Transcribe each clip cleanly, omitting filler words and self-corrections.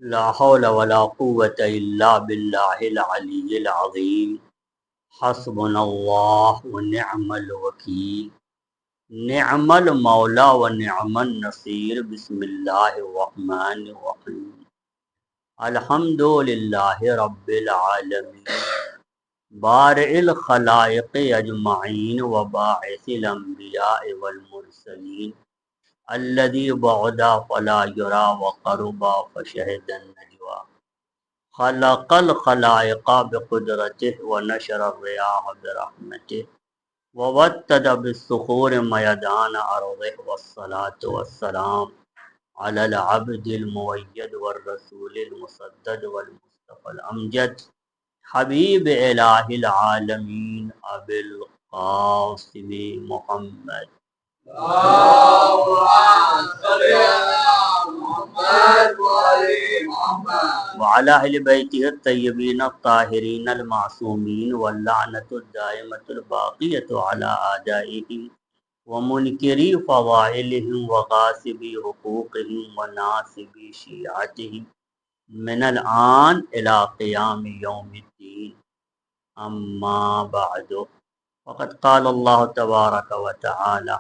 لا حول ولا قوة إلا بالله العلي العظيم حسبنا الله ونعم الوكيل نعم المولى ونعم النصير بسم الله الرحمن الرحيم الحمد لله رب العالمين بارئ الخلائق أجمعين وباعث الأنبياء والمرسلين الذي بعد فلا يرى وقرب فشهد النجوى خلق الخلائق بقدرته ونشر الرياح برحمته ووتد بالصخور ميدان أرضه والصلاة والسلام على العبد المؤيد والرسول المسدد والمصطفى الأمجد حبيب إله العالمين أبي القاسم محمد وعلى أهل بيته الطيبين الطاهرين المعصومين واللعنة الدائمة الباقية على أعدائهم ومنكري فضائلهم وغاصبي حقوقهم وناصبي شيعتهم من الآن إلى قيام يوم الدين أما بعد فقد قال الله تبارك وتعالى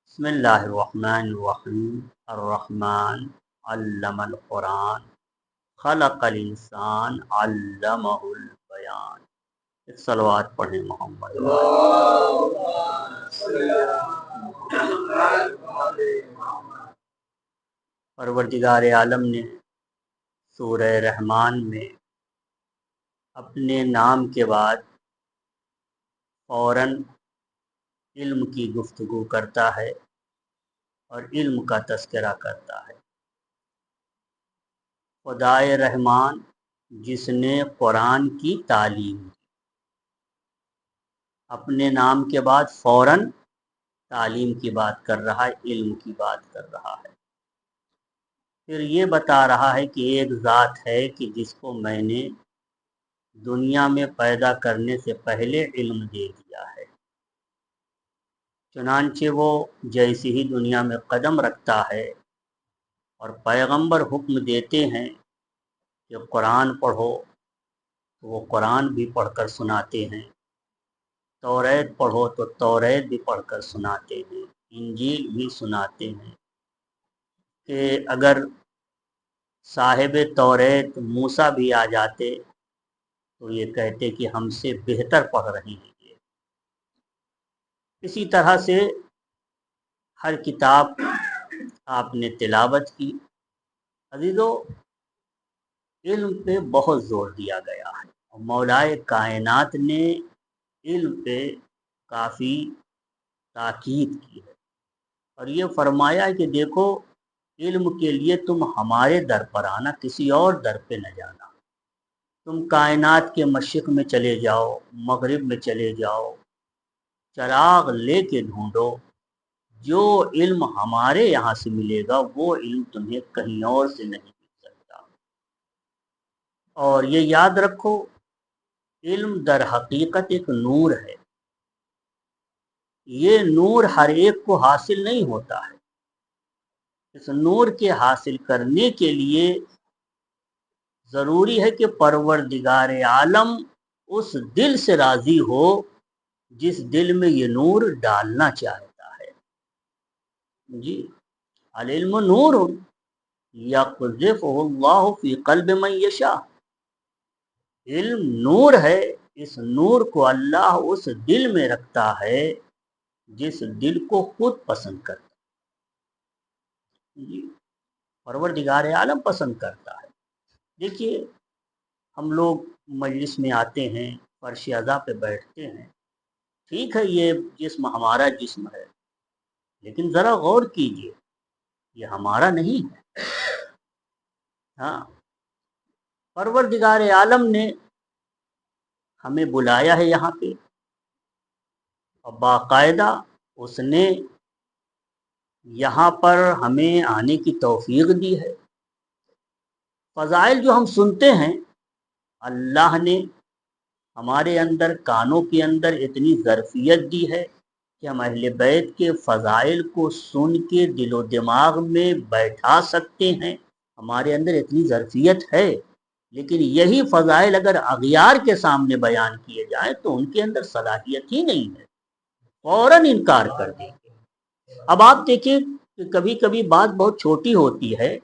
بسم الله الرحمن الرحيم الرحمن علم القرآن خلق الانسان علمہ البیان. ایک صلوات پڑھیں محمد. پروردگار عالم نے سورہ رحمان میں اپنے نام کے بعد فوراً علم کی گفتگو کرتا ہے اور علم کا تذکرہ کرتا ہے. خدائے رحمان جس نے قرآن کی تعلیم دی، اپنے نام کے بعد فوراً تعلیم کی بات کر رہا ہے، علم کی بات کر رہا ہے. پھر یہ بتا رہا ہے کہ ایک ذات ہے کہ جس کو میں نے دنیا میں پیدا کرنے سے پہلے علم دے دیا ہے. چنانچہ وہ جیسے ہی دنیا میں قدم رکھتا ہے اور پیغمبر حکم دیتے ہیں کہ قرآن پڑھو تو وہ قرآن بھی پڑھ کر سناتے ہیں، توریت پڑھو تو توریت بھی پڑھ کر سناتے ہیں، انجیل بھی سناتے ہیں. کہ اگر صاحب توریت موسیٰ بھی آ جاتے تو یہ کہتے کہ ہم سے بہتر پڑھ رہے ہیں. اسی طرح سے ہر کتاب آپ نے تلاوت کی. عزیزو، علم پہ بہت زور دیا گیا ہے اور مولائے کائنات نے علم پہ کافی تاکید کی ہے اور یہ فرمایا کہ دیکھو، علم کے لیے تم ہمارے در پر آنا، کسی اور در پہ نہ جانا. تم کائنات کے مشرق میں چلے جاؤ، مغرب میں چلے جاؤ، چراغ لے کے ڈھونڈو، جو علم ہمارے یہاں سے ملے گا وہ علم تمہیں کہیں اور سے نہیں مل سکتا. اور یہ یاد رکھو، علم در حقیقت ایک نور ہے. یہ نور ہر ایک کو حاصل نہیں ہوتا ہے. اس نور کے حاصل کرنے کے لیے ضروری ہے کہ پروردگار عالم اس دل سے راضی ہو جس دل میں یہ نور ڈالنا چاہتا ہے. جی، العلم نور یقذفہ اللہ فی قلب من یشاء. علم نور ہے، اس نور کو اللہ اس دل میں رکھتا ہے جس دل کو خود پسند کرتا ہے. جی، پروردگار عالم پسند کرتا ہے. دیکھیے، ہم لوگ مجلس میں آتے ہیں، فرش عزا پہ بیٹھتے ہیں، ٹھیک ہے یہ جسم ہمارا جسم ہے، لیکن ذرا غور کیجئے یہ ہمارا نہیں ہے. ہاں، پروردگار عالم نے ہمیں بلایا ہے یہاں پہ اور باقاعدہ اس نے یہاں پر ہمیں آنے کی توفیق دی ہے. فضائل جو ہم سنتے ہیں، اللہ نے ہمارے اندر کانوں کے اندر اتنی ظرفیت دی ہے کہ ہم اہل بیت کے فضائل کو سن کے دل و دماغ میں بیٹھا سکتے ہیں، ہمارے اندر اتنی ظرفیت ہے، لیکن یہی فضائل اگر اغیار کے سامنے بیان کیے جائیں تو ان کے اندر صلاحیت ہی نہیں ہے، فوراً انکار کر دیں گے۔ اب آپ دیکھیں کہ کبھی کبھی بات بہت چھوٹی ہوتی ہے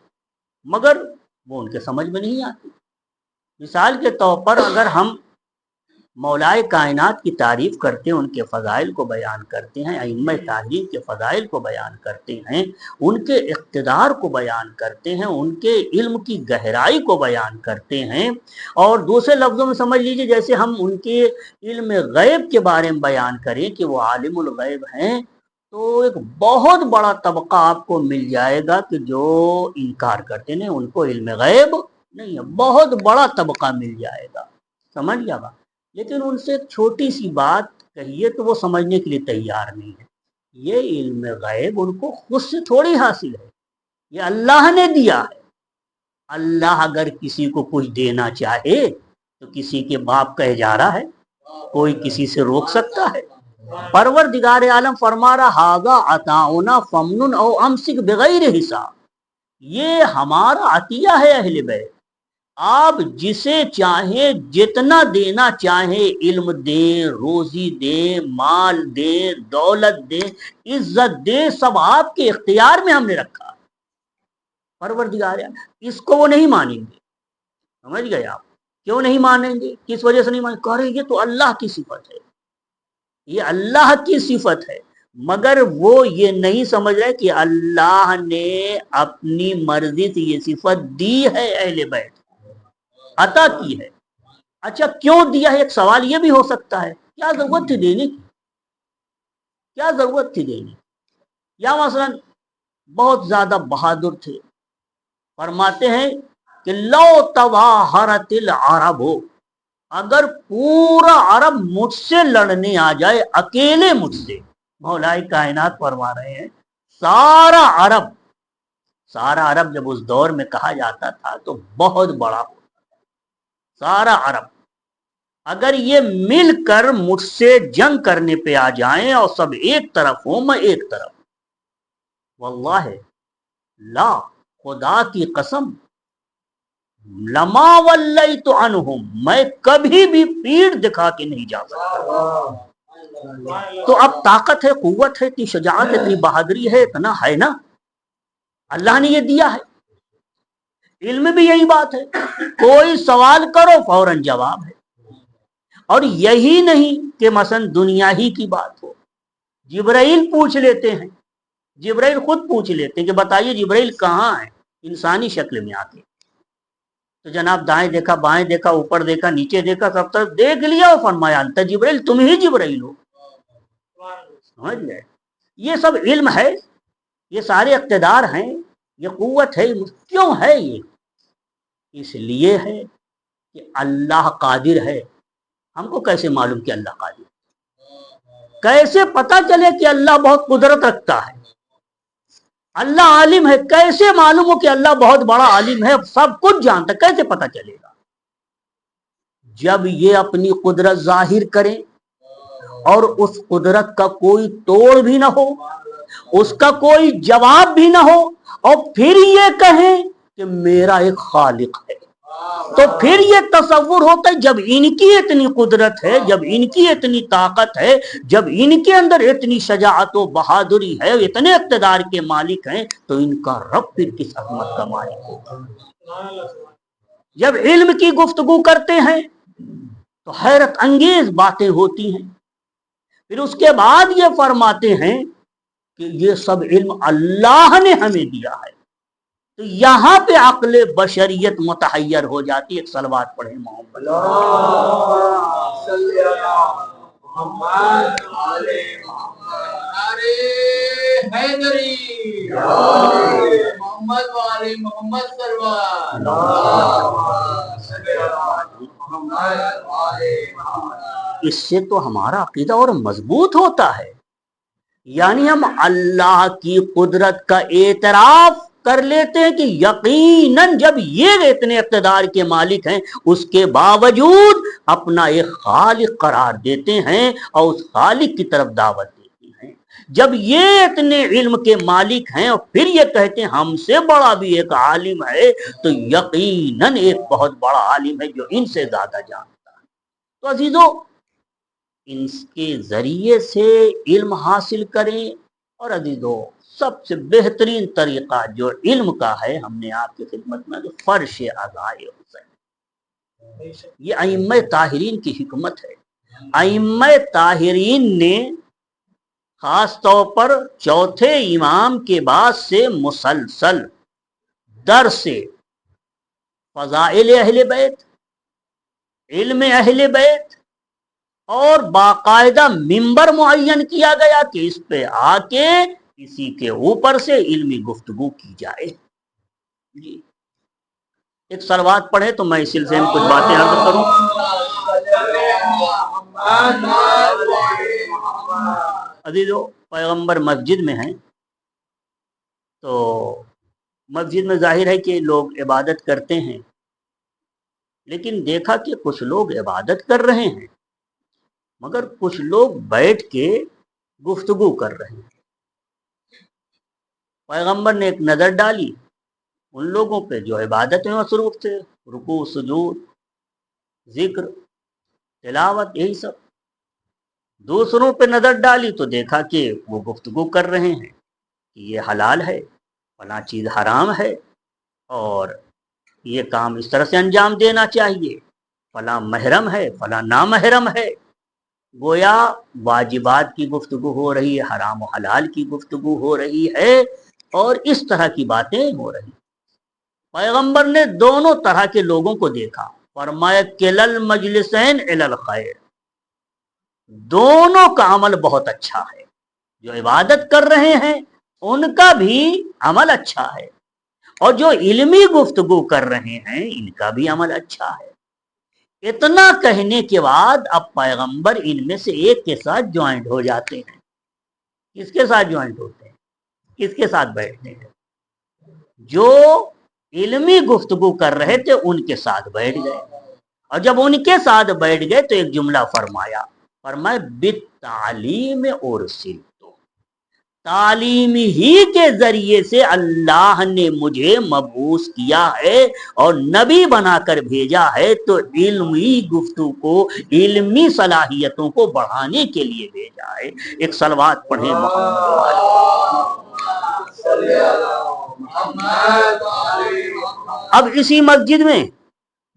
مگر وہ ان کے سمجھ میں نہیں آتی۔ مثال کے طور پر اگر ہم مولائے کائنات کی تعریف کرتے ہیں، ان کے فضائل کو بیان کرتے ہیں، ائمہ تحریر کے فضائل کو بیان کرتے ہیں، ان کے اقتدار کو بیان کرتے ہیں، ان کے علم کی گہرائی کو بیان کرتے ہیں، اور دوسرے لفظوں میں سمجھ لیجئے جیسے ہم ان کے علم غیب کے بارے میں بیان کریں کہ وہ عالم الغیب ہیں، تو ایک بہت بڑا طبقہ آپ کو مل جائے گا کہ جو انکار کرتے ہیں ان کو علم غیب نہیں ہے، بہت بڑا طبقہ مل جائے گا، سمجھ گیا بات۔ لیکن ان سے ایک چھوٹی سی بات کہیے تو وہ سمجھنے کے لیے تیار نہیں ہے۔ یہ علم غیب ان کو خود سے تھوڑی حاصل ہے، یہ اللہ نے دیا ہے۔ اللہ اگر کسی کو کچھ دینا چاہے تو کسی کے باپ کا اجارہ ہے، کوئی کسی سے روک سکتا ہے؟ پروردگار عالم فرما رہا ہاذا عطاؤنا فمنن او امسک بغیر حساب، یہ ہمارا عطیہ ہے اہل بیت، آپ جسے چاہیں جتنا دینا چاہیں، علم دیں، روزی دیں، مال دیں، دولت دیں، عزت دیں، سب آپ کے اختیار میں ہم نے رکھا۔ پروردگار اس کو وہ نہیں مانیں گے، سمجھ گئے آپ؟ کیوں نہیں مانیں گے؟ کس وجہ سے نہیں مانیں گے؟ کہہ رہے یہ تو اللہ کی صفت ہے، یہ اللہ کی صفت ہے، مگر وہ یہ نہیں سمجھ رہے کہ اللہ نے اپنی مرضی سے یہ صفت دی ہے، اہل بیت عطا کی ہے۔ اچھا کیوں دیا ہے؟ ایک سوال یہ بھی ہو سکتا ہے، کیا ضرورت تھی دینے کی؟ کیا ضرورت تھی دینے کی؟ یا مثلا بہت زیادہ بہادر تھے، فرماتے ہیں کہ لو تظاہرت العرب، اگر پورا عرب مجھ سے لڑنے آ جائے، اکیلے مجھ سے، مولائے کائنات فرما رہے ہیں سارا عرب جب اس دور میں کہا جاتا تھا تو بہت بڑا ہوتا تھا، سارا عرب اگر یہ مل کر مجھ سے جنگ کرنے پہ آ جائیں اور سب ایک طرف ہوں، میں ایک طرف، واللہ لا، خدا کی قسم، لما ولیت عنہم، میں کبھی بھی پیٹھ دکھا کے نہیں جا سکتا۔ تو اب طاقت ہے، قوت ہے، اتنی شجاعت ہے، اتنی بہادری ہے، اتنا ہے نا، اللہ نے یہ دیا ہے۔ علم بھی یہی بات ہے، کوئی سوال کرو فوراً جواب ہے۔ اور یہی نہیں کہ مثلا دنیا ہی کی بات ہو، جبرائیل پوچھ لیتے ہیں، جبرائیل خود پوچھ لیتے ہیں کہ بتائیے جبرائیل کہاں ہے، انسانی شکل میں آتے، تو جناب دائیں دیکھا، بائیں دیکھا، اوپر دیکھا، نیچے دیکھا، سب طرف دیکھ لیا اور فرمایا انت جبرائیل، تم ہی جبرائیل ہو۔ سمجھ گئے؟ یہ سب علم ہے، یہ سارے اقتدار ہیں، یہ قوت ہے، کیوں ہے یہ؟ اس لیے ہے کہ اللہ قادر ہے۔ ہم کو کیسے معلوم کہ اللہ قادر ہے؟ کیسے پتا چلے کہ اللہ بہت قدرت رکھتا ہے؟ اللہ عالم ہے، کیسے معلوم ہو کہ اللہ بہت بڑا عالم ہے، سب کچھ جانتا ہے؟ کیسے پتا چلے گا؟ جب یہ اپنی قدرت ظاہر کریں اور اس قدرت کا کوئی توڑ بھی نہ ہو، اس کا کوئی جواب بھی نہ ہو، اور پھر یہ کہیں کہ میرا ایک خالق ہے، تو پھر یہ تصور ہوتا ہے جب ان کی اتنی قدرت ہے، جب ان کی اتنی طاقت ہے، جب ان کے اندر اتنی شجاعت و بہادری ہے، اتنے اقتدار کے مالک ہیں، تو ان کا رب پھر کس عظمت کا مالک ہوگا؟ جب علم کی گفتگو کرتے ہیں تو حیرت انگیز باتیں ہوتی ہیں۔ پھر اس کے بعد یہ فرماتے ہیں کہ یہ سب علم اللہ نے ہمیں دیا ہے، تو یہاں پہ عقل بشریت متحیر ہو جاتی ہے۔ ایک صلوات پڑھیں محمد اس سے تو ہمارا عقیدہ اور مضبوط ہوتا ہے، یعنی ہم اللہ کی قدرت کا اعتراف کر لیتے ہیں کہ یقیناً جب یہ اتنے اقتدار کے مالک ہیں، اس کے باوجود اپنا ایک خالق قرار دیتے ہیں اور اس خالق کی طرف دعوت دیتے ہیں۔ جب یہ اتنے علم کے مالک ہیں اور پھر یہ کہتے ہیں ہم سے بڑا بھی ایک عالم ہے، تو یقیناً ایک بہت بڑا عالم ہے جو ان سے زیادہ جانتا ہے۔ تو عزیزو، ان کے ذریعے سے علم حاصل کریں۔ اور عزیزو، سب سے بہترین طریقہ جو علم کا ہے، ہم نے آپ کی خدمت میں فرش ازائے حسین، یہ ائمہ طاہرین کی حکمت ہے۔ ائمہ طاہرین نے خاص طور پر چوتھے امام کے بعد سے مسلسل درس فضائل اہل بیت، علم اہل بیت، اور باقاعدہ منبر معین کیا گیا کہ اس پہ آ کے کسی کے اوپر سے علمی گفتگو کی جائے۔ جی، ایک صلوات پڑھے تو میں اس سلسلے میں کچھ باتیں عرض کروں۔ عزیزو، پیغمبر مسجد میں ہیں تو مسجد میں ظاہر ہے کہ لوگ عبادت کرتے ہیں، لیکن دیکھا کہ کچھ لوگ عبادت کر رہے ہیں مگر کچھ لوگ بیٹھ کے گفتگو کر رہے ہیں۔ پیغمبر نے ایک نظر ڈالی ان لوگوں پہ جو عبادت میں مصروف تھے، رکوع، سجود، ذکر، تلاوت، یہی سب۔ دوسروں پہ نظر ڈالی تو دیکھا کہ وہ گفتگو کر رہے ہیں کہ یہ حلال ہے، فلاں چیز حرام ہے، اور یہ کام اس طرح سے انجام دینا چاہیے، فلاں محرم ہے، فلاں نامحرم ہے۔ گویا واجبات کی گفتگو ہو رہی ہے، حرام و حلال کی گفتگو ہو رہی ہے، اور اس طرح کی باتیں ہو رہی۔ پیغمبر نے دونوں طرح کے لوگوں کو دیکھا، فرمایا کلل مجلسین الی الخیر، دونوں کا عمل بہت اچھا ہے۔ جو عبادت کر رہے ہیں ان کا بھی عمل اچھا ہے، اور جو علمی گفتگو کر رہے ہیں ان کا بھی عمل اچھا ہے۔ اتنا کہنے کے بعد اب پیغمبر ان میں سے ایک کے ساتھ جوائنٹ ہو جاتے ہیں۔ کس کے ساتھ جوائنٹ ہوتے ہیں؟ کس کے ساتھ بیٹھتے ہیں؟ جو علمی گفتگو کر رہے تھے ان کے ساتھ بیٹھ گئے، اور جب ان کے ساتھ بیٹھ گئے تو ایک جملہ فرمایا بالتعلیم ارسلت، تعلیم ہی کے ذریعے سے اللہ نے مجھے مبعوث کیا ہے اور نبی بنا کر بھیجا ہے، تو علمی گفتگو کو، علمی صلاحیتوں کو بڑھانے کے لیے بھیجا ہے۔ ایک صلوات پڑھیں محمد۔ اب اسی مسجد میں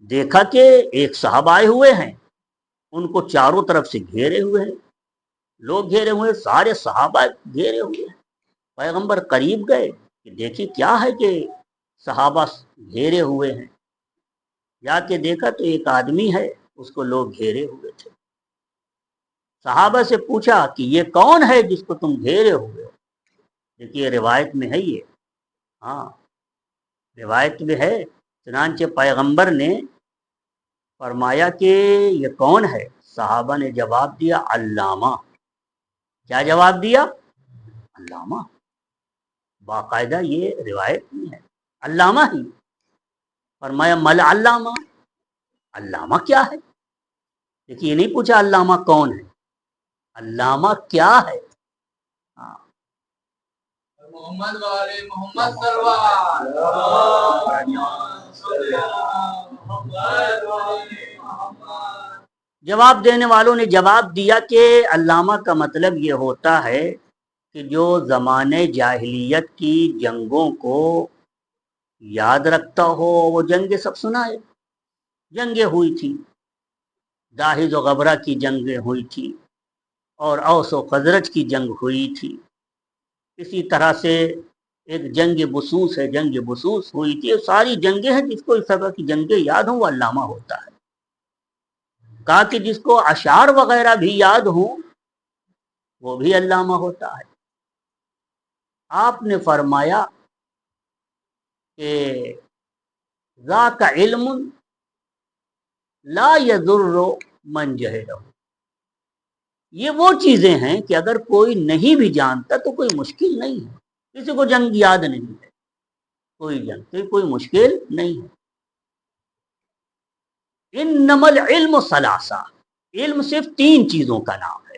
دیکھا کہ ایک صاحب آئے ہوئے ہیں، ان کو چاروں طرف سے گھیرے ہوئے ہیں، لوگ گھیرے ہوئے، سارے صحابہ گھیرے ہوئے ہیں۔ پیغمبر قریب گئے کہ دیکھیں کیا ہے کہ صحابہ گھیرے ہوئے ہیں۔ جا کے دیکھا تو ایک آدمی ہے، اس کو لوگ گھیرے ہوئے تھے۔ صحابہ سے پوچھا کہ یہ کون ہے جس کو تم گھیرے ہوئے ہو؟ دیکھیے روایت میں ہے یہ، ہاں روایت میں ہے۔ چنانچہ پیغمبر نے فرمایا کہ یہ کون ہے؟ صحابہ نے جواب دیا علامہ۔ کیا جواب دیا؟ علامہ۔ باقاعدہ یہ روایت میں ہے، علامہ ہی۔ فرمایا مل علامہ، علامہ کیا ہے؟ دیکھیے یہ نہیں پوچھا علامہ کون ہے، علامہ کیا ہے۔ محمد والے محمد جواب دینے والوں نے جواب دیا کہ علامہ کا مطلب یہ ہوتا ہے کہ جو زمانے جاہلیت کی جنگوں کو یاد رکھتا ہو، وہ جنگیں سب سنائے۔ جنگیں ہوئی تھی، داہز و غبرہ کی جنگیں ہوئی تھی، اور اوس و خزرج کی جنگ ہوئی تھی۔ اسی طرح سے ایک جنگ بسوس ہے، جنگ بسوس ہوئی تھی۔ ساری جنگیں ہیں، جس کو اس طرح کی جنگیں یاد ہوں وہ علامہ ہوتا ہے۔ کہا کہ جس کو اشعار وغیرہ بھی یاد ہوں وہ بھی علامہ ہوتا ہے۔ آپ نے فرمایا کہ ذاک علم لا یضر من جہلہ، یہ وہ چیزیں ہیں کہ اگر کوئی نہیں بھی جانتا تو کوئی مشکل نہیں ہے۔ کسی کو جنگ یاد نہیں ہے، کوئی جنگ کوئی مشکل نہیں ہے۔ انما العلم ثلاثہ، علم صرف تین چیزوں کا نام ہے۔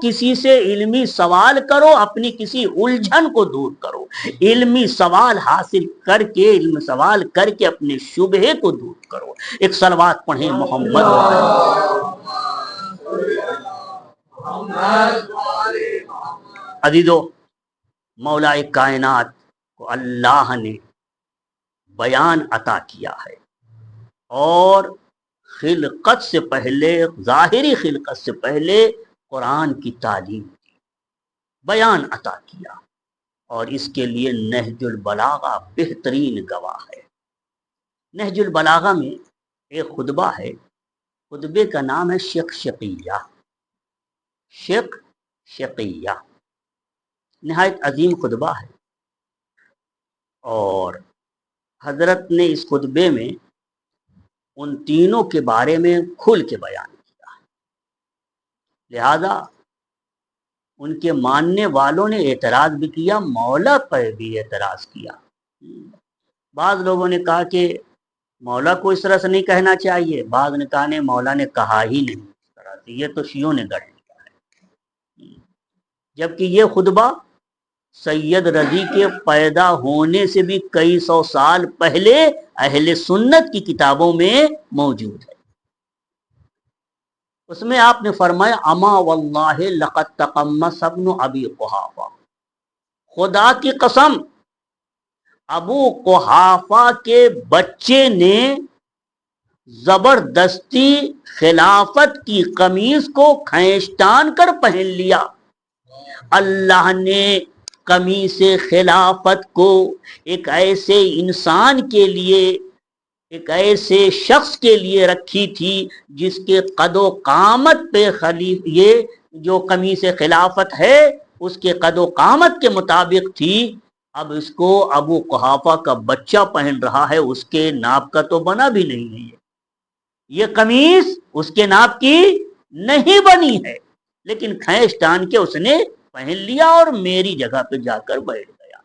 کسی سے علمی سوال کرو، اپنی کسی الجھن کو دور کرو، علمی سوال حاصل کر کے، علم سوال کر کے اپنے شبہے کو دور کرو۔ ایک صلوات پڑھیں محمد عزیزو، مولا کائنات کو اللہ نے بیان عطا کیا ہے، اور خلقت سے پہلے، ظاہری خلقت سے پہلے قرآن کی تعلیم کی، بیان عطا کیا، اور اس کے لیے نہج البلاغہ بہترین گواہ ہے۔ نہج البلاغہ میں ایک خطبہ ہے، خطبے کا نام ہے شقشقیہ۔ شقشقیہ نہایت عظیم خطبہ ہے، اور حضرت نے اس خطبے میں ان تینوں کے بارے میں کھل کے بیان کیا، لہذا ان کے ماننے والوں نے اعتراض بھی کیا، مولا پر بھی اعتراض کیا۔ بعض لوگوں نے کہا کہ مولا کو اس طرح سے نہیں کہنا چاہیے، بعض نے کہا نہیں، مولا نے کہا ہی نہیں اس طرح سے، یہ تو شیعوں نے گڑھ لیا ہے، جبکہ یہ خطبہ سید رضی کے پیدا ہونے سے بھی کئی سو سال پہلے اہل سنت کی کتابوں میں موجود ہے۔ اس میں آپ نے فرمایا اما واللہ لقد تقمص ابن ابی قحافہ، خدا کی قسم ابو قحافہ کے بچے نے زبردستی خلافت کی قمیص کو کھینچتان کر پہن لیا۔ اللہ نے قمیص خلافت کو ایک ایسے انسان کے لیے، ایک ایسے شخص کے لیے رکھی تھی جس کے قد و قامت پہ یہ جو قمیص خلافت ہے اس کے قد و قامت کے مطابق تھی۔ اب اس کو ابو قحافہ کا بچہ پہن رہا ہے، اس کے ناپ کا تو بنا بھی نہیں ہے، یہ قمیص اس کے ناپ کی نہیں بنی ہے، لیکن کھینچ تان کے اس نے پہن لیا اور میری جگہ پہ جا کر بیٹھ گیا۔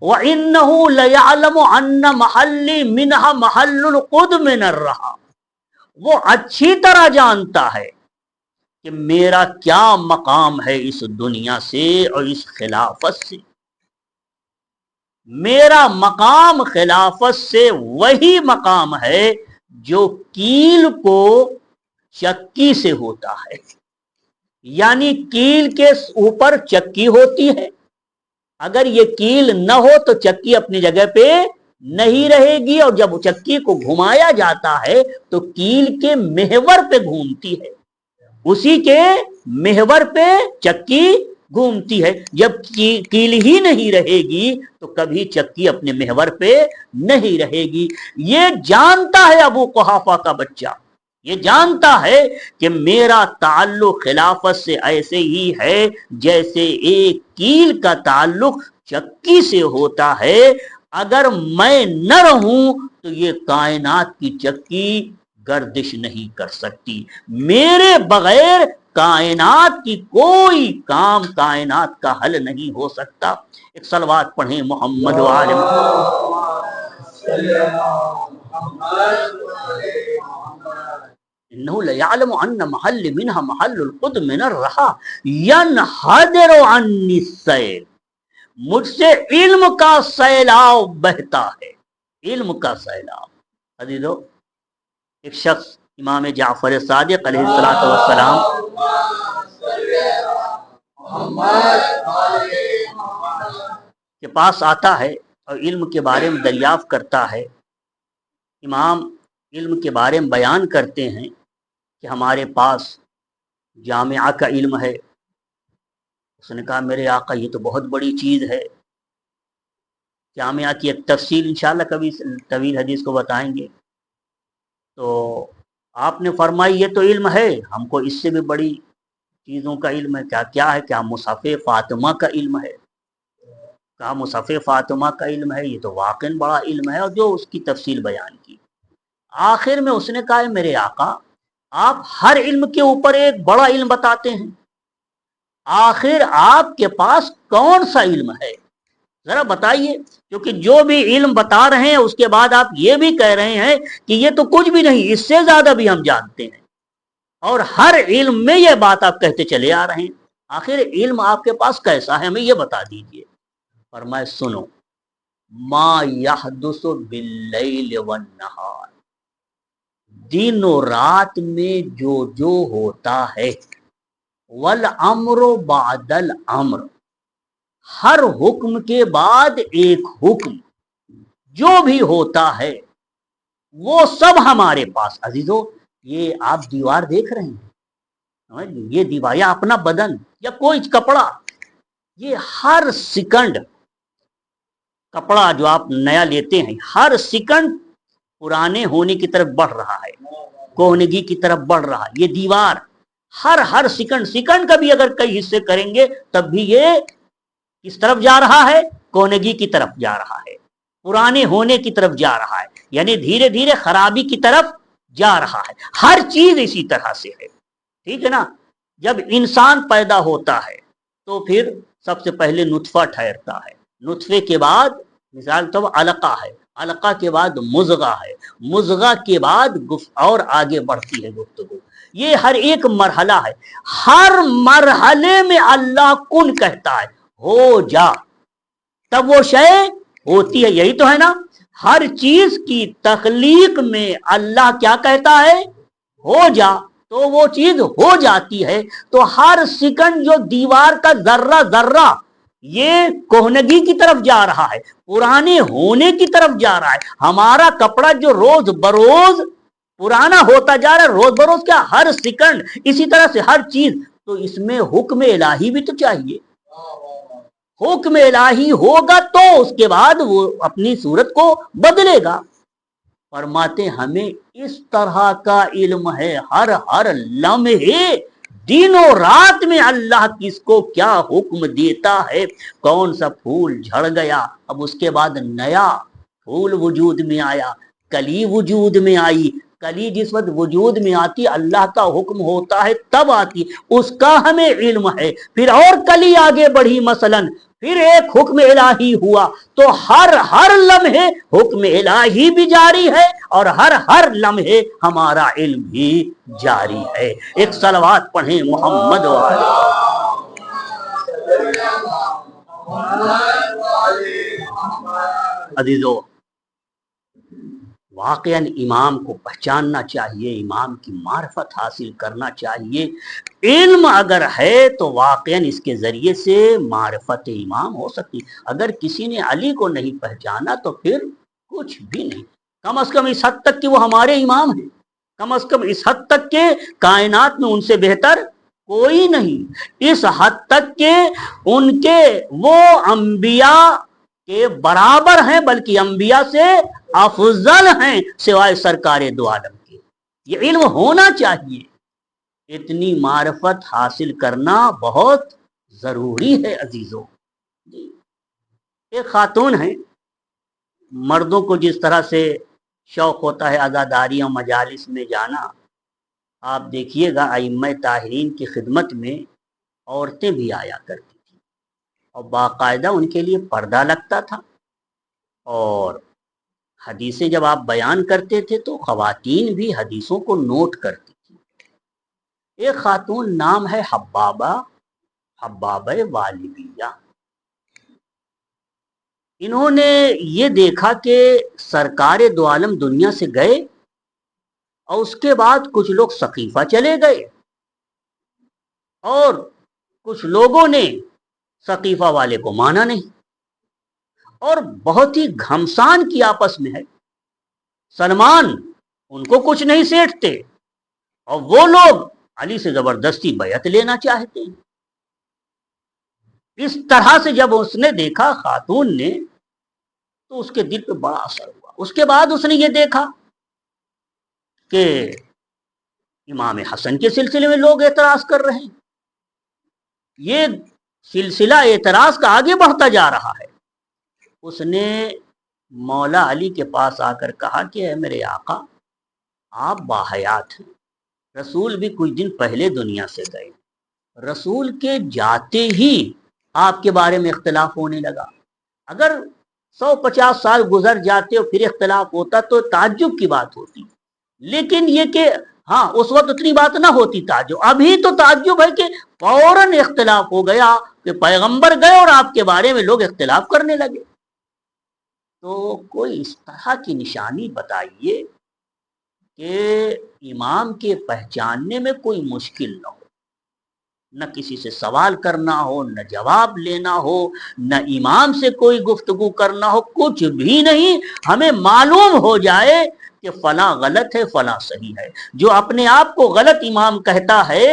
وَإِنَّهُ لَيَعْلَمُ أَنَّ مَحَلِّي مِنْهَا مَحَلُّ الْقُدْمِ نَرَّهَا، وہ اچھی طرح جانتا ہے کہ میرا کیا مقام ہے اس دنیا سے اور اس خلافت سے۔ میرا مقام خلافت سے وہی مقام ہے جو کیل کو چکی سے ہوتا ہے، یعنی کیل کے اوپر چکی ہوتی ہے، اگر یہ کیل نہ ہو تو چکی اپنی جگہ پہ نہیں رہے گی، اور جب چکی کو گھمایا جاتا ہے تو کیل کے محور پہ گھومتی ہے، اسی کے محور پہ چکی گھومتی ہے۔ جب کیل ہی نہیں رہے گی تو کبھی چکی اپنے محور پہ نہیں رہے گی۔ یہ جانتا ہے ابو قحافہ کا بچہ، یہ جانتا ہے کہ میرا تعلق خلافت سے ایسے ہی ہے جیسے ایک کیل کا تعلق چکی سے ہوتا ہے۔ اگر میں نہ رہوں تو یہ کائنات کی چکی گردش نہیں کر سکتی، میرے بغیر کائنات کی کوئی کام کائنات کا حل نہیں ہو سکتا۔ ایک صلوات پڑھیں محمد و آل انه ليعلم ان محل منها محل القدم نرها ينحدر عني السيل، مجھ سے علم کا سیلاب بہتا ہے، علم کا سیلاب۔ عزیزو، ایک شخص امام جعفر صادق علیہ السلام کے پاس آتا ہے اور علم کے بارے میں دریافت کرتا ہے۔ امام علم کے بارے میں بیان کرتے ہیں کہ ہمارے پاس جامعہ کا علم ہے۔ اس نے کہا میرے آقا یہ تو بہت بڑی چیز ہے، جامعہ کی ایک تفصیل انشاءاللہ کبھی طویل حدیث کو بتائیں گے۔ تو آپ نے فرمائی یہ تو علم ہے، ہم کو اس سے بھی بڑی چیزوں کا علم ہے۔ کیا ہے؟ کیا مصحف فاطمہ کا علم ہے؟ کہا مصحف فاطمہ کا علم ہے، یہ تو واقعاً بڑا علم ہے، اور جو اس کی تفصیل بیان کی۔ آخر میں اس نے کہا میرے آقا آپ ہر علم کے اوپر ایک بڑا علم بتاتے ہیں، آخر آپ کے پاس کون سا علم ہے؟ ذرا بتائیے، کیونکہ جو بھی علم بتا رہے ہیں اس کے بعد آپ یہ بھی کہہ رہے ہیں کہ یہ تو کچھ بھی نہیں، اس سے زیادہ بھی ہم جانتے ہیں، اور ہر علم میں یہ بات آپ کہتے چلے آ رہے ہیں. آخر علم آپ کے پاس کیسا ہے ہمیں یہ بتا دیجئے. فرمائے سنو، ما یحدث باللیل والنہار، دن و رات میں جو ہوتا ہے، والامر بعد الامر، ہر حکم کے بعد ایک حکم جو بھی ہوتا ہے وہ سب ہمارے پاس. عزیزو یہ آپ دیوار دیکھ رہے ہیں، یہ دیوار یا اپنا بدن یا کوئی کپڑا، یہ ہر سیکنڈ کپڑا جو آپ نیا لیتے ہیں ہر سیکنڈ پرانے ہونے کی طرف بڑھ رہا ہے، کوہنگی کی طرف بڑھ رہا ہے. یہ دیوار ہر سیکنڈ کا بھی اگر کئی حصے کریں گے تب بھی یہ کس طرف جا رہا ہے؟ کوہنگی کی طرف جا رہا ہے، پرانے ہونے کی طرف جا رہا ہے، یعنی دھیرے دھیرے خرابی کی طرف جا رہا ہے. ہر چیز اسی طرح سے ہے. ٹھیک ہے نا؟ جب انسان پیدا ہوتا ہے تو پھر سب سے پہلے نطفہ ٹھہرتا ہے، نطفے کے بعد مثال تو علقہ ہے، علقہ کے بعد مضغہ ہے، مضغہ کے بعد اور آگے بڑھتی ہے گفتگو. یہ ہر ایک مرحلہ ہے، ہر مرحلے میں اللہ کن کہتا ہے، ہو جا، تب وہ شے ہوتی ہے. یہی تو ہے نا، ہر چیز کی تخلیق میں اللہ کیا کہتا ہے؟ ہو جا، تو وہ چیز ہو جاتی ہے. تو ہر سیکنڈ جو دیوار کا ذرہ ذرہ یہ کوہنگی کی طرف جا رہا ہے، پرانے ہونے کی طرف جا رہا ہے. ہمارا کپڑا جو روز بروز پرانا ہوتا جا رہا ہے، روز بروز کیا ہر سیکنڈ، اسی طرح سے ہر چیز. تو اس میں حکم الہی بھی تو چاہیے. حکم الہی ہوگا تو اس کے بعد وہ اپنی صورت کو بدلے گا. فرماتے ہمیں اس طرح کا علم ہے، ہر لمحے دن و رات میں اللہ کس کو کیا حکم دیتا ہے. کون سا پھول جھڑ گیا، اب اس کے بعد نیا پھول وجود میں آیا، کلی وجود میں آئی. کلی جس وقت وجود میں آتی اللہ کا حکم ہوتا ہے تب آتی، اس کا ہمیں علم ہے. پھر اور کلی آگے بڑھی، مثلا پھر ایک حکم الہی ہوا، تو ہر لمحے حکم الہی بھی جاری ہے اور ہر لمحے ہمارا علم بھی جاری ہے. ایک صلوات پڑھیں محمد والے. عزیزو واقعاً امام کو پہچاننا چاہیے، امام کی معرفت حاصل کرنا چاہیے. علم اگر ہے تو واقعاً اس کے ذریعے سے معرفت امام ہو سکتی. اگر کسی نے علی کو نہیں پہچانا تو پھر کچھ بھی نہیں. کم از کم اس حد تک کہ وہ ہمارے امام ہیں، کم از کم اس حد تک کہ کائنات میں ان سے بہتر کوئی نہیں، اس حد تک کہ ان کے وہ انبیاء کے برابر ہیں، بلکہ انبیاء سے افضل ہیں سوائے سرکار دو عالم کے. یہ علم ہونا چاہیے. اتنی معرفت حاصل کرنا بہت ضروری ہے عزیزوں. ایک خاتون ہیں، مردوں کو جس طرح سے شوق ہوتا ہے عزاداریوں مجالس میں جانا، آپ دیکھیے گا ائمہ طاہرین کی خدمت میں عورتیں بھی آیا کرتی تھیں اور باقاعدہ ان کے لیے پردہ لگتا تھا. اور حدیثیں جب آپ بیان کرتے تھے تو خواتین بھی حدیثوں کو نوٹ کرتی تھی. ایک خاتون نام ہے حبابہ والبیہ. انہوں نے یہ دیکھا کہ سرکار دو عالم دنیا سے گئے اور اس کے بعد کچھ لوگ سقیفہ چلے گئے اور کچھ لوگوں نے سقیفہ والے کو مانا نہیں، اور بہت ہی گھمسان کی آپس میں ہے. سلمان ان کو کچھ نہیں سیٹھتے اور وہ لوگ علی سے زبردستی بیعت لینا چاہتے ہیں. اس طرح سے جب اس نے دیکھا خاتون نے تو اس کے دل پہ بڑا اثر ہوا. اس کے بعد اس نے یہ دیکھا کہ امام حسن کے سلسلے میں لوگ اعتراض کر رہے ہیں، یہ سلسلہ اعتراض کا آگے بڑھتا جا رہا ہے. اس نے مولا علی کے پاس آ کر کہا کہ اے میرے آقا، آپ باحیات ہیں، رسول بھی کچھ دن پہلے دنیا سے گئے، رسول کے جاتے ہی آپ کے بارے میں اختلاف ہونے لگا. اگر 150 سال گزر جاتے اور پھر اختلاف ہوتا تو تعجب کی بات ہوتی، لیکن یہ کہ ہاں اس وقت اتنی بات نہ ہوتی تعجب، ابھی تو تعجب ہے کہ فوراً اختلاف ہو گیا کہ پیغمبر گئے اور آپ کے بارے میں لوگ اختلاف کرنے لگے. تو کوئی اس طرح کی نشانی بتائیے کہ امام کے پہچاننے میں کوئی مشکل نہ ہو، نہ کسی سے سوال کرنا ہو، نہ جواب لینا ہو، نہ امام سے کوئی گفتگو کرنا ہو، کچھ بھی نہیں، ہمیں معلوم ہو جائے کہ فلاں غلط ہے فلاں صحیح ہے. جو اپنے آپ کو غلط امام کہتا ہے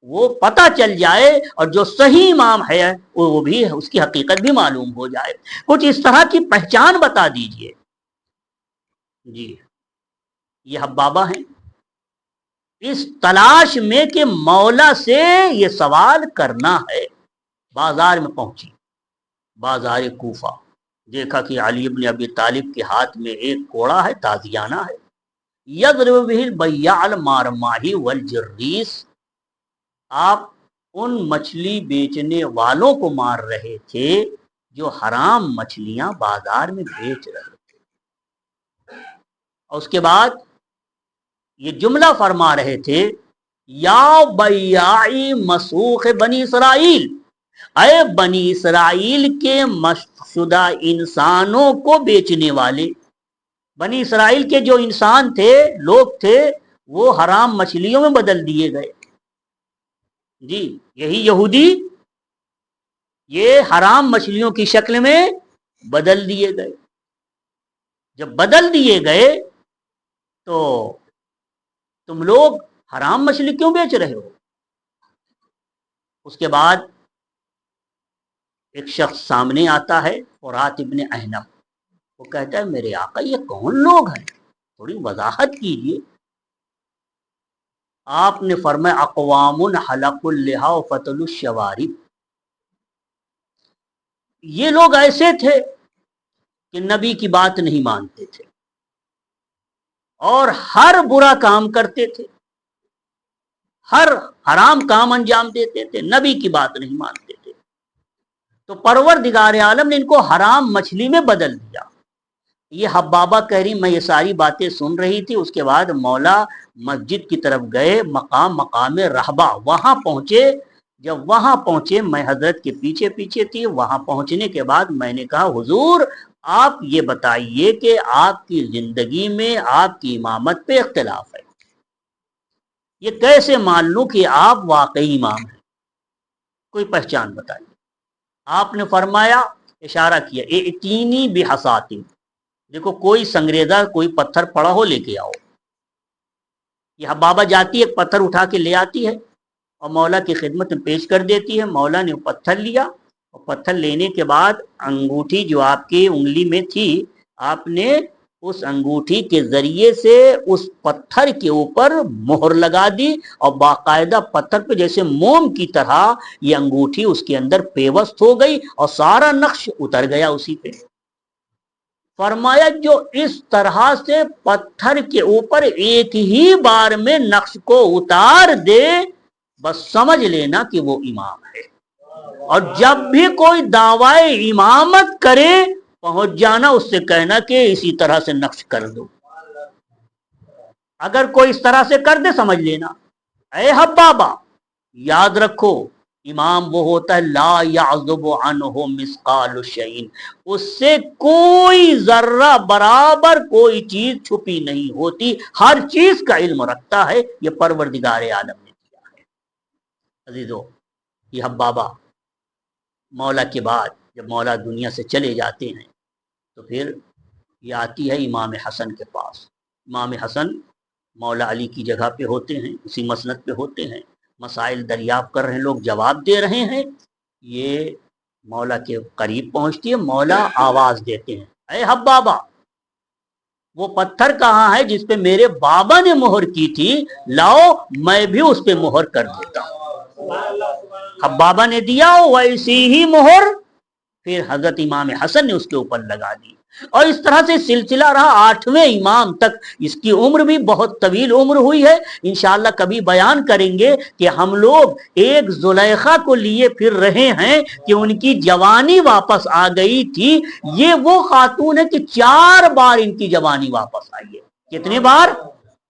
وہ پتہ چل جائے، اور جو صحیح امام ہے وہ بھی اس کی حقیقت بھی معلوم ہو جائے. کچھ اس طرح کی پہچان بتا دیجئے. جی یہ حبابہ ہیں اس تلاش میں کہ مولا سے یہ سوال کرنا ہے. بازار میں پہنچی، بازار کوفہ، دیکھا کہ علی بن ابی طالب کے ہاتھ میں ایک کوڑا ہے، تازیانہ ہے. یضرب به البیاع المارماہی والجریس، آپ ان مچھلی بیچنے والوں کو مار رہے تھے جو حرام مچھلیاں بازار میں بیچ رہے تھے. اور اس کے بعد یہ جملہ فرما رہے تھے، یا بیاعی مسوخ بنی اسرائیل، اے بنی اسرائیل کے مشق شدہ انسانوں کو بیچنے والے. بنی اسرائیل کے جو انسان تھے، لوگ تھے، وہ حرام مچھلیوں میں بدل دیے گئے. جی یہی یہودی یہ حرام مچھلیوں کی شکل میں بدل دیے گئے. جب بدل دیے گئے تو تم لوگ حرام مچھلی کیوں بیچ رہے ہو؟ اس کے بعد ایک شخص سامنے آتا ہے، فرات ابن احنف، وہ کہتا ہے میرے آقا یہ کون لوگ ہیں، تھوڑی وضاحت کیجیے. آپ نے فرمایا اقوام حلق اللحا وفتل الشوارب، یہ لوگ ایسے تھے کہ نبی کی بات نہیں مانتے تھے اور ہر برا کام کرتے تھے، ہر حرام کام انجام دیتے تھے، نبی کی بات نہیں مانتے تھے. تو پروردگار عالم نے ان کو حرام مچھلی میں بدل دیا. یہ حبابہ کہہ رہی میں یہ ساری باتیں سن رہی تھی. اس کے بعد مولا مسجد کی طرف گئے، مقام رہبہ، وہاں پہنچے. جب وہاں پہنچے میں حضرت کے پیچھے پیچھے تھی. وہاں پہنچنے کے بعد میں نے کہا حضور آپ یہ بتائیے کہ آپ کی زندگی میں آپ کی امامت پہ اختلاف ہے، یہ کیسے مان لوں کہ آپ واقعی امام ہیں، کوئی پہچان بتائیے. آپ نے فرمایا، اشارہ کیا، ائتینی بحصات، دیکھو کوئی سنگریزہ کوئی پتھر پڑا ہو لے کے آؤ. یہ بابا جاتی ایک پتھر اٹھا کے لے آتی ہے اور مولا کی خدمت میں پیش کر دیتی ہے. مولا نے پتھر لیا اور پتھر لینے کے بعد انگوٹھی جو آپ کی انگلی میں تھی، آپ نے اس انگوٹھی کے ذریعے سے اس پتھر کے اوپر مہر لگا دی اور باقاعدہ پتھر پہ جیسے موم کی طرح یہ انگوٹھی اس کے اندر پیوست ہو گئی اور سارا نقش اتر گیا اسی پہ. فرمایا جو اس طرح سے پتھر کے اوپر ایک ہی بار میں نقش کو اتار دے، بس سمجھ لینا کہ وہ امام ہے. اور جب بھی کوئی دعوی امامت کرے پہنچ جانا اس سے کہنا کہ اسی طرح سے نقش کر دو. اگر کوئی اس طرح سے کر دے سمجھ لینا. اے حبابہ یاد رکھو امام وہ ہوتا ہے لا یعزب عنہ مثقال شیء، اس سے کوئی ذرہ برابر کوئی چیز چھپی نہیں ہوتی، ہر چیز کا علم رکھتا ہے. یہ پروردگار عالم نے کیا ہے. عزیزو یہ حبابہ مولا کے بعد جب مولا دنیا سے چلے جاتے ہیں تو پھر یہ آتی ہے امام حسن کے پاس. امام حسن مولا علی کی جگہ پہ ہوتے ہیں، اسی مسند پہ ہوتے ہیں، مسائل دریافت کر رہے ہیں، لوگ جواب دے رہے ہیں. یہ مولا کے قریب پہنچتی ہے، مولا آواز دیتے ہیں اے حبابہ وہ پتھر کہاں ہے جس پہ میرے بابا نے مہر کی تھی، لاؤ میں بھی اس پہ مہر کر دیتا ہوں. حبابہ نے دیا ویسی ہی مہر پھر حضرت امام حسن نے اس کے اوپر لگا دی. اور اس طرح سے سلسلہ رہا 8ویں امام تک. اس کی عمر بھی بہت طویل عمر ہوئی ہے. انشاءاللہ کبھی بیان کریں گے کہ ہم لوگ ایک زلیخا کو لیے پھر رہے ہیں کہ ان کی جوانی واپس آ گئی تھی. یہ وہ خاتون ہے کہ 4 بار ان کی جوانی واپس آئی ہے. کتنے بار؟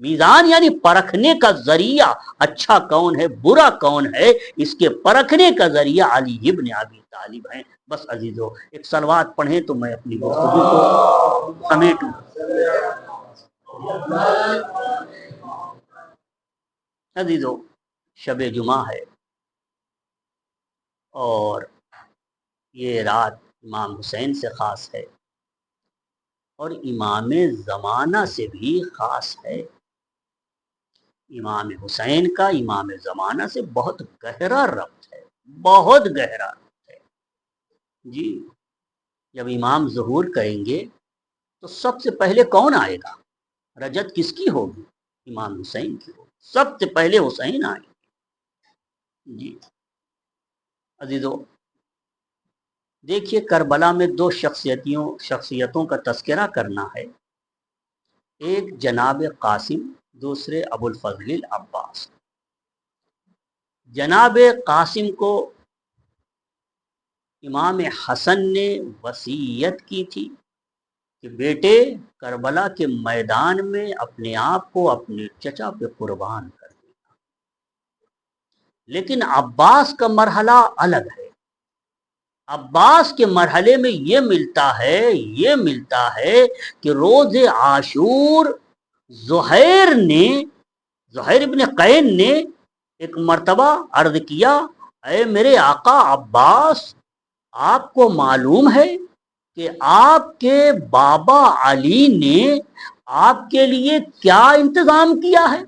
میزان یعنی پرکھنے کا ذریعہ، اچھا کون ہے برا کون ہے اس کے پرکھنے کا ذریعہ علی ابن ابی طالب ہیں۔ بس عزیزو ایک صلوات پڑھیں تو میں اپنی گفتگو کو سمیٹوں۔ عزیزو شب جمعہ ہے اور یہ رات امام حسین سے خاص ہے اور امام زمانہ سے بھی خاص ہے۔ امام حسین کا امام زمانہ سے بہت گہرا ربط ہے، بہت گہرا ربط ہے جی۔ جب امام ظہور کریں گے تو سب سے پہلے کون آئے گا؟ رجت کس کی ہوگی؟ امام حسین کی ہوگی، سب سے پہلے حسین آئیں گے جی۔ عزیزو دیکھیے کربلا میں دو شخصیتوں کا تذکرہ کرنا ہے، ایک جناب قاسم، دوسرے ابو الفضل العباس۔ جناب قاسم کو امام حسن نے وصیت کی تھی کہ بیٹے کربلا کے میدان میں اپنے آپ کو اپنے چچا پہ قربان کر دینا، لیکن عباس کا مرحلہ الگ ہے۔ عباس کے مرحلے میں یہ ملتا ہے کہ روز عاشور زہیر ابن قین نے ایک مرتبہ عرض کیا، اے میرے آقا عباس، آپ کو معلوم ہے کہ آپ کے بابا علی نے آپ کے لیے کیا انتظام کیا ہے؟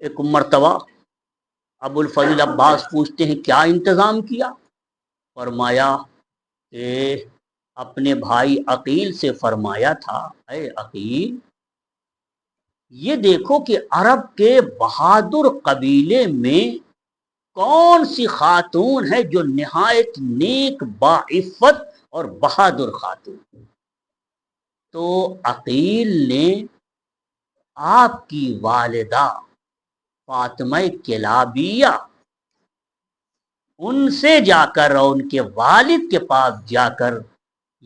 ایک مرتبہ ابو الفضل عباس پوچھتے ہیں کیا انتظام کیا؟ فرمایا کہ اپنے بھائی عقیل سے فرمایا تھا، اے عقیل یہ دیکھو کہ عرب کے بہادر قبیلے میں کون سی خاتون ہے جو نہایت نیک باعفت اور بہادر خاتون۔ تو عقیل نے آپ کی والدہ فاطمہ کلابیہ ان سے جا کر اور ان کے والد کے پاس جا کر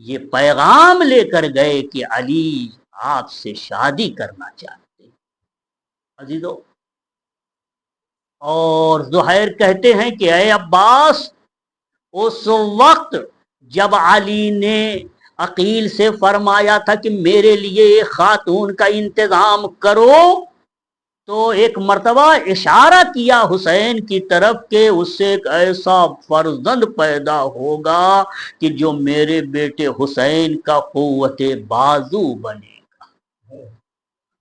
یہ پیغام لے کر گئے کہ علی آپ سے شادی کرنا چاہتے ہیں۔ عزیزو اور زہیر کہتے ہیں کہ اے عباس، اس وقت جب علی نے عقیل سے فرمایا تھا کہ میرے لیے ایک خاتون کا انتظام کرو، تو ایک مرتبہ اشارہ کیا حسین کی طرف کہ اس سے ایک ایسا فرزند پیدا ہوگا کہ جو میرے بیٹے حسین کا قوت بازو بنے گا۔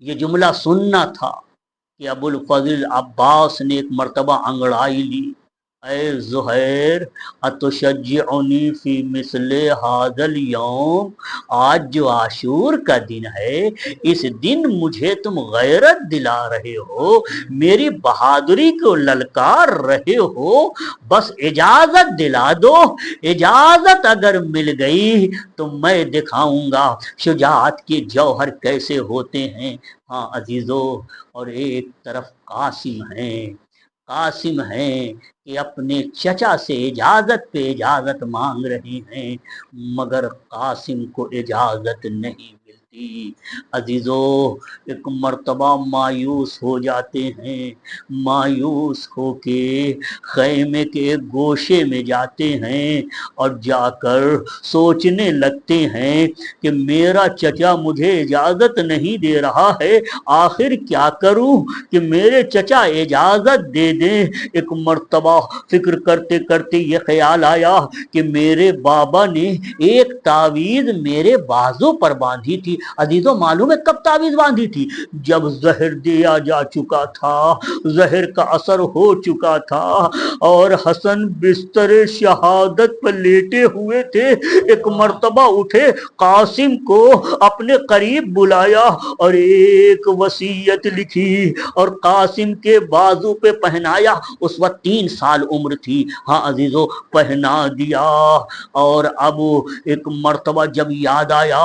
یہ جملہ سننا تھا کہ ابو الفضل عباس نے ایک مرتبہ انگڑائی لی، اے زہیر اتشجعنی فی مثل ھذا اليوم، آج جو عاشور کا دن ہے اس دن مجھے تم غیرت دلا رہے ہو، میری بہادری کو للکار رہے ہو، بس اجازت دلا دو، اجازت اگر مل گئی تو میں دکھاؤں گا شجاعت کے جوہر کیسے ہوتے ہیں۔ ہاں عزیزو اور ایک طرف قاسم ہیں کہ اپنے چچا سے اجازت پہ اجازت مانگ رہے ہیں، مگر قاسم کو اجازت نہیں ملتی۔ عزیزو ایک مرتبہ مایوس ہو جاتے ہیں، مایوس ہو کے خیمے کے گوشے میں جاتے ہیں اور جا کر سوچنے لگتے ہیں کہ میرا چچا مجھے اجازت نہیں دے رہا ہے، آخر کیا کروں کہ میرے چچا اجازت دے دیں۔ ایک مرتبہ فکر کرتے کرتے یہ خیال آیا کہ میرے بابا نے ایک تعویذ میرے بازو پر باندھی تھی۔ عزیزو معلوم ہے کب تعویذ باندھی تھی؟ جب زہر دیا جا چکا تھا، زہر کا اثر ہو چکا تھا اور حسن بستر شہادت پر لیٹے ہوئے تھے، ایک مرتبہ اٹھے، قاسم کو اپنے قریب بلایا اور ایک وصیت لکھی اور قاسم کے بازو پہ پہنایا۔ اس وقت 3 سال عمر تھی۔ ہاں عزیزو پہنا دیا اور اب ایک مرتبہ جب یاد آیا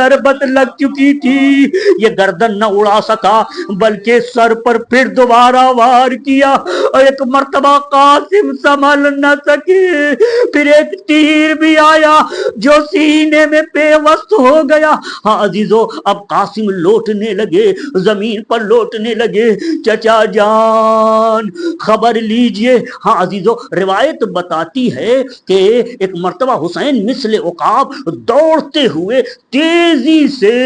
ضربت لگ چکی تھی، یہ گردن نہ اڑا سکا بلکہ سر پر پھر دوبارہ وار کیا، اور ایک مرتبہ قاسم سنبھل نہ سکے، پھر ایک تیر بھی آیا جو سینے میں پیوست ہو گیا۔ ہاں عزیزو، اب قاسم لوٹنے لگے، زمین پر لوٹنے لگے۔ چچا جان خبر لیجئے۔ ہاں عزیزو، روایت بتاتی ہے کہ ایک مرتبہ حسین مثل عقاب دوڑتے ہوئے تیزی سے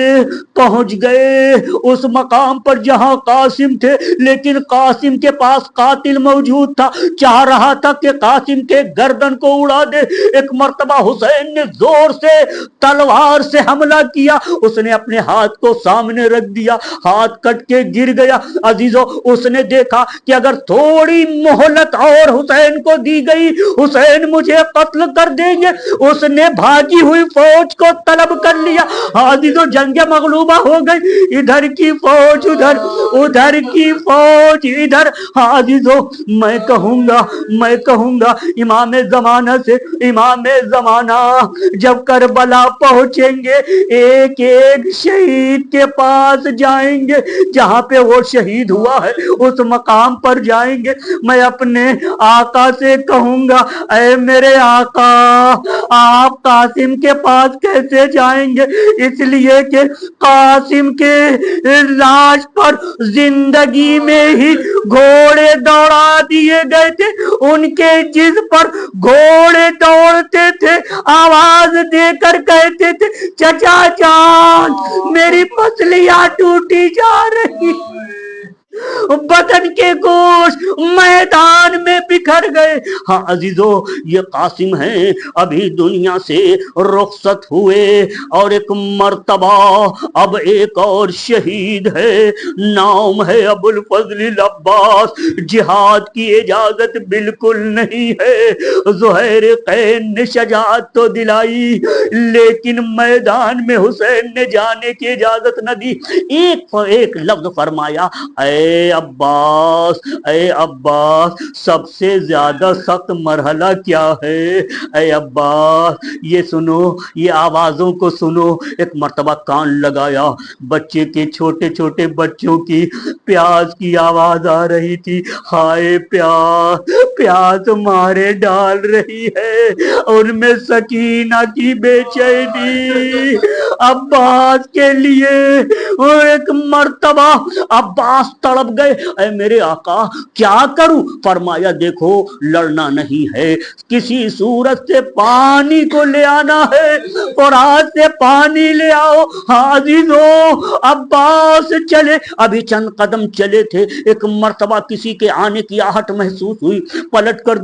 پہنچ گئے اس مقام پر جہاں قاسم تھے، لیکن قاسم کے پاس قاتل موجود تھا، چاہ رہا تھا کہ قاسم کے گردن کو اڑا دے۔ ایک مرتبہ حسین نے زور سے تلوار سے حملہ کیا، اس نے اپنے ہاتھ کو سامنے رکھ دیا، ہاتھ کٹ کے گر گیا۔ عزیزو، اس نے دیکھا کہ اگر تھوڑی مہلت اور حسین کو دی گئی حسین مجھے قتل کر دیں گے۔ اس نے بھاگی ہوئی فوج کو طلب کر لیا۔ عزیزو، جنگ مغلوبہ ہو گئی، ادھر کی فوج ادھر، ادھر کی فوج ادھر۔ عزیزو، میں کہوں گا امام زمانہ سے، امام زمانہ جب کربلا پہنچیں گے ایک ایک شہید کے پاس جائیں گے، جہاں پہ وہ شہید ہوا ہے اس مقام پر جائیں گے۔ میں اپنے آقا سے کہوں گا، اے میرے آقا، آپ قاسم کے پاس کیسے جائیں گے؟ اس لیے کہ قاسم کے لاش پر زندگی میں ہی گھوڑے دوڑا دیے گئے تھے، ان کے جس پر گھوڑے دوڑتے تھے آواز دے کر کہتے تھے، چچا جان میری پسلیاں ٹوٹی جا رہی، بدن کے گوشت میدان میں بکھر گئے۔ ہاں عزیزو، یہ قاسم ہیں، ابھی دنیا سے رخصت ہوئے، اور ایک مرتبہ اب ایک اور شہید ہے، نام ہے ابو الفضل العباس۔ جہاد کی اجازت بالکل نہیں ہے، زہیر قین نے شجاعت تو دلائی لیکن میدان میں حسین نے جانے کی اجازت نہ دی۔ ایک لفظ فرمایا، اے عباس، اے عباس، سب سے زیادہ سخت مرحلہ کیا ہے؟ اے عباس یہ سنو، یہ آوازوں کو سنو۔ ایک مرتبہ کان لگایا، بچے کے چھوٹے چھوٹے بچوں کی پیاس کی آواز آ رہی تھی۔ ہائے پیاس، پیاس مارے ڈال رہی ہے، ان میں سکینہ کی بے چینی عباس کے لیے۔ ایک مرتبہ عباس تڑپ گئے، اے میرے آقا کیا کروں؟ فرمایا دیکھو، لڑنا نہیں ہے، کسی صورت سے پانی کو لے آنا ہے، اور ہاتھ سے پانی لے آؤ۔ عزیزو، عباس چلے، ابھی چند قدم چلے تھے، ایک مرتبہ کسی کے آنے کی آہٹ محسوس ہوئی، پلٹ کر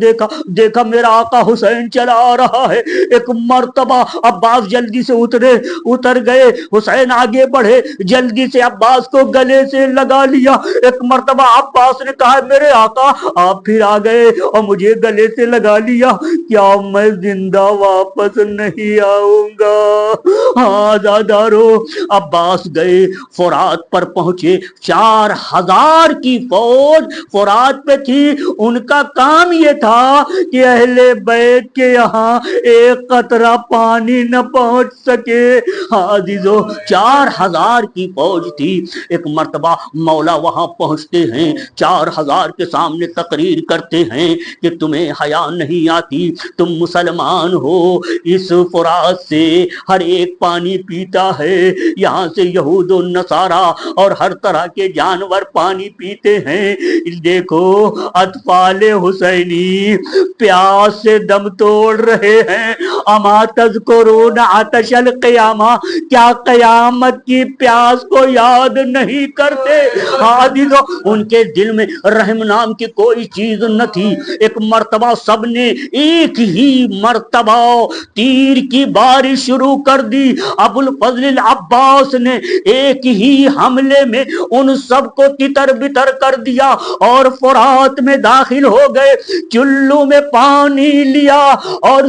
دیکھا میرا آقا حسین چلا آ رہا ہے۔ ایک مرتبہ عباس جلدی سے اتر گئے، حسین آگے بڑھے، جلدی سے عباس کو گلے سے لگا لیا۔ ایک مرتبہ عباس نے کہا، میرے آقا آپ پھر آ گئے اور مجھے گلے سے لگا لیا، کیا میں زندہ واپس نہیں آؤں گا؟ آزادارو، عباس گئے، فرات پر پہنچے، 4000 کی فوج فرات پہ تھی۔ ان کا کام یہ تھا کہ اہل بیت کے یہاں ایک قطرہ پانی نہ پہنچ سکے۔ عزیزو، 4000 کی فوج تھی۔ ایک مرتبہ مولا وہاں پہنچتے ہیں، 4000 کے سامنے تقریر کرتے ہیں کہ تمہیں حیا نہیں آتی، تم مسلمان ہو، اس فرات سے ہر ایک پانی پیتا ہے، یہاں سے یہود و نصارہ اور ہر طرح کے جانور پانی پیتے ہیں، دیکھو اطفال حسینی پیاس سے دم توڑ رہے ہیں۔ اما تذکرون عطش القیامہ، کیا قیامت کی پیاس کو یاد نہیں کرتے؟ عزیزو، ان کے دل میں رحم نام کی کوئی چیز نہ تھی۔ ایک مرتبہ سب نے ایک ہی مرتبہ تیر کی بارش شروع کر دی۔ ابو الفضل العباس نے ایک ہی حملے میں ان سب کو تتر بتر کر دیا اور فرات میں داخل ہو گئے، چلو میں پانی لیا اور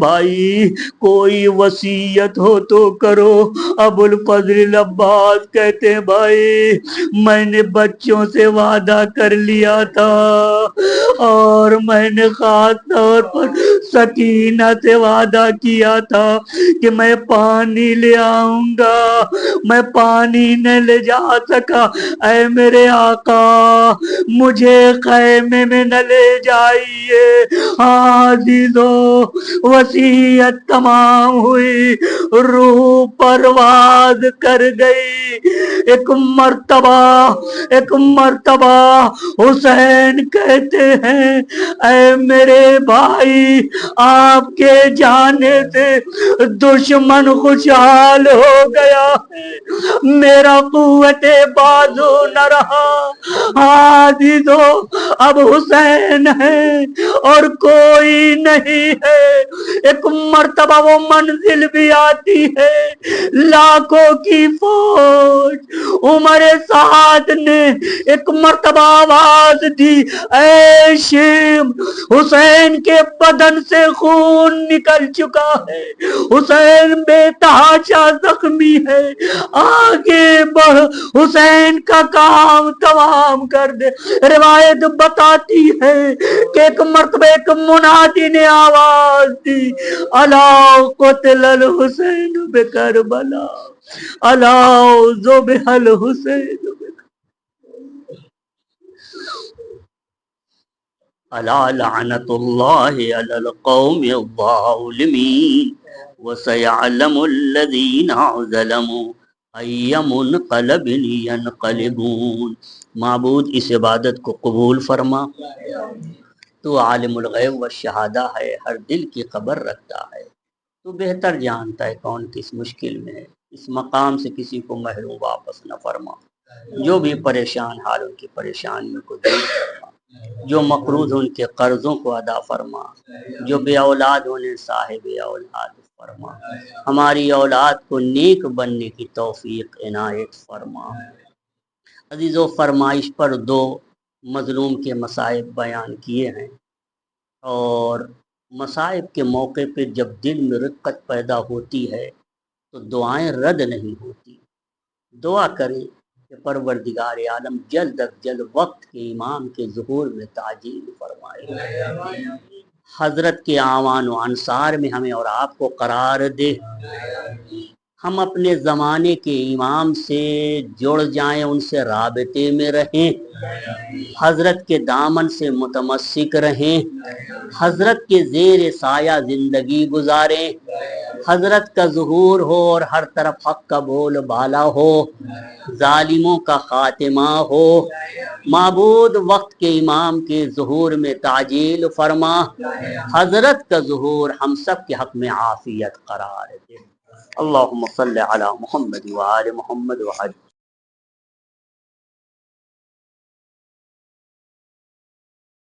بھائی کوئی وصیت ہو تو کرو۔ ابو الفضل عباس کہتے ہیں بھائی میں نے بچوں سے وعدہ کر لیا تھا اور میں نے خاص طور پر سکینہ سے وعدہ کیا تھا کہ میں پانی لے آؤں گا، میں پانی نہ لے جا سکا۔ اے میرے آقا مجھے خیمے میں نہ لے جائیے۔ عزیزو وصیت تمام ہوئی، روح پرواز کر گئی۔ ایک مرتبہ حسین کہتے ہیں اے میرے بھائی آپ کے جانے سے دشمن خوشحال ہو گیا ہے، میرا قوت بازو نہ رہا۔ عزیزو اب حسین ہے اور کوئی نہیں ہے۔ ایک مرتبہ وہ منزل بھی آتی ہے، لاکھوں کی فوج۔ عمر سعد نے ایک مرتبہ آواز دی اے شیم، حسین کے بدن سے خون نکل چکا ہے، حسین بے تحاشا زخمی ہے، آگے بڑھ حسین کا کام تمام کر دے۔ روایت بتاتی ہے کہ ایک مرتبہ ایک منادی نے آواز دی الا قتل الحسین بکربلا، الا ذبح الحسین الا لعنت اللہ علی القوم الظالمین وسيعلم الذين ظلموا أي منقلب ينقلبون۔ معبود اس عبادت کو قبول فرما، تو عالم الغیب والشہادہ ہے، ہر دل کی خبر رکھتا ہے، تو بہتر جانتا ہے کون کس مشکل میں ہے، اس مقام سے کسی کو محروم واپس نہ فرما۔ جو بھی پریشان حال ان کی پریشانیوں کو دور فرما، جو مقروض ان کے قرضوں کو ادا فرما، جو بے اولاد انہیں صاحب اولاد فرما، ہماری اولاد کو نیک بننے کی توفیق عنایت فرما۔ عزیزو فرمائش پر دو مظلوم کے مصائب بیان کیے ہیں، اور مصائب کے موقع پہ جب دل میں رقت پیدا ہوتی ہے تو دعائیں رد نہیں ہوتی۔ دعا کریں کہ پروردگار عالم جلد از جلد وقت کے امام کے ظہور میں تعجیل فرمائے، حضرت کے اعوان و انصار میں ہمیں اور آپ کو قرار دے، ہم اپنے زمانے کے امام سے جڑ جائیں، ان سے رابطے میں رہیں، حضرت کے دامن سے متمسک رہیں، حضرت کے زیر سایہ زندگی گزاریں، حضرت کا ظہور ہو اور ہر طرف حق کا بول بالا ہو، ظالموں کا خاتمہ ہو۔ معبود وقت کے امام کے ظہور میں تعجیل فرما، حضرت کا ظہور ہم سب کے حق میں عافیت قرار دے۔ اللہم صلی علی محمد وآل محمد وعلی